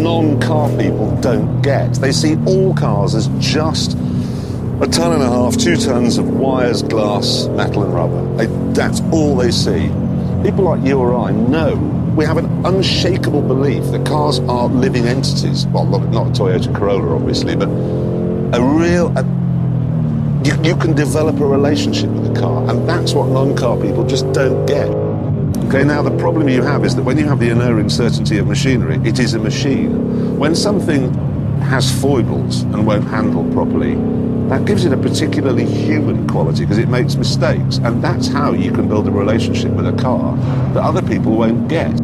non-car people don't get. They see all cars as just 1.5 tons, 2 tons of wires, glass, metal and rubber. That's all they see. People like you or I know, we have an unshakable belief that cars are living entities. Well, not a Toyota Corolla, obviously, but you can develop a relationship with a car, and that's what non-car people just don't get. Okay, now the problem you have is that when you have the inerring certainty of machinery, it is a machine. When something has foibles and won't handle properly, that gives it a particularly human quality because it makes mistakes, and that's how you can build a relationship with a car that other people won't get.